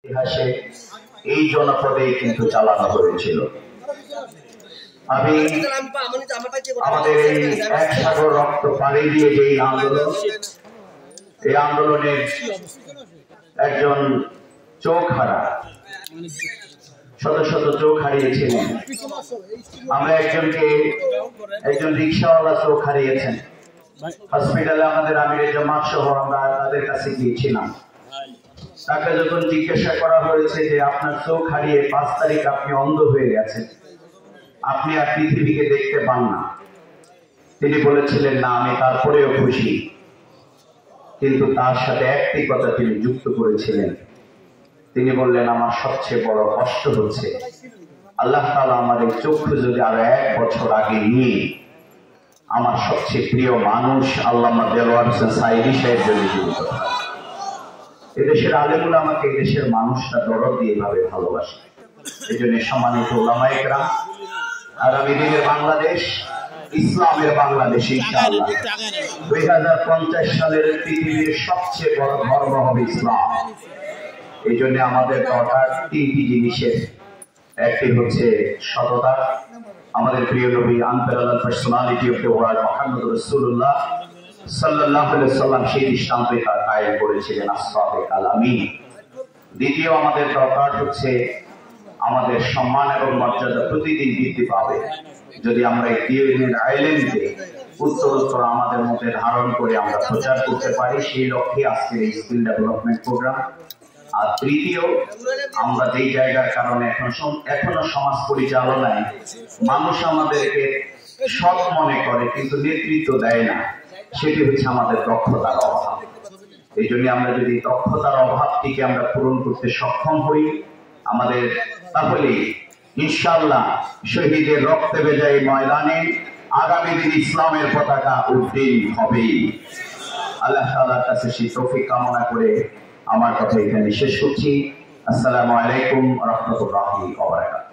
ইতিহাসে এই জনপদে কিন্তু চালানো হয়েছিল। আমি আমাদের এই এক সাগর রক্ত পাড়ি দিয়ে যে আন্দোলন, এই আন্দোলনের একজন চোখ হারা, শত শত চোখ হারিয়েছিলেন। আমরা একজন রিক্সাওয়ালা চোখ হারিয়েছেন। হসপিটালে আমাদের আমিরের জামাত সহ আমরা তাদের কাছে গিয়েছিলাম। তাকে যখন জিজ্ঞাসা করা হয়েছে যে আপনার চোখ হারিয়ে 5 তারিখ আপনি অন্ধ হয়ে গেছেন, আপনি আর পৃথিবীকে দেখতে পান না, তিনি বলেছিলেন না আমি তারপরেও খুশি। কিন্তু তার সাথে একটি কথা তিনি যুক্ত করেছিলেন, তিনি বললেন আমার সবচেয়ে বড় কষ্ট হচ্ছে আল্লাহ তাআলা আমার এই চক্ষু যদি আরো 1 বছর আগে নিয়ে আমার সবচেয়ে প্রিয় মানুষ আল্লামা দেলোয়ার হোসেন সাইদি সাহেব যদি জীবিত হয়। এদেশের আলেমুল আমাকে এদেশের মানুষরা দরদ দিয়ে ভাবে ভালোবাসে। এই জন্য সম্মানিত ওলামায়ে কেরাম, আগামী দিনের বাংলাদেশ ইসলামের বাংলাদেশ ইনশাআল্লাহ। 2050 সালের পৃথিবীর সবচেয়ে বড় ধর্ম হবে ইসলাম। এই জন্য আমাদের দরকার 3টি জিনিসের। একটি হচ্ছে সততা। আমাদের প্রিয় নবী unparallel personality of the world Muhammad রাসূলুল্লাহ সাল্লাল্লাহু আলাইহি ওয়াসাল্লাম সেই দৃষ্টান্তটা কায়েম করেছিলেন আসহাবে আলামিন। দ্বিতীয় আমাদের দরকার হচ্ছে আমাদের সম্মান এবং মর্যাদা প্রতিদিন বৃদ্ধি পাবে যদি আমরা এই দ্বীনের আইল্যান্ডকে উত্তরোত্তর আমাদের মধ্যে ধারণ করে আমরা প্রচার করতে পারি। সেই লক্ষ্যে আজকের এই স্কিল ডেভেলপমেন্ট প্রোগ্রাম। আর তৃতীয়, আমরা যেই জায়গার কারণে এখনো সমাজ পরিচালনায় মানুষ আমাদেরকে সৎ মনে করে কিন্তু নেতৃত্ব দেয় না, সেটি হচ্ছে আমাদের দক্ষতার অভাব। এই জন্য আমরা যদি দক্ষতার অভাবটিকে আমরা পূরণ করতে সক্ষম হই, আমাদের তাহলে ইনশাআল্লাহ শহীদের রক্তে ভেজা এই ময়দানে আগামী দিন ইসলামের পতাকা উড্ডীন হবে। আল্লাহ তাআলার কাছে সেই তৌফিক কামনা করে আমার কথা এখানে শেষ করছি। আসসালামু আলাইকুম ওয়া রাহমাতুল্লাহি ওয়া বারাকাতুহু।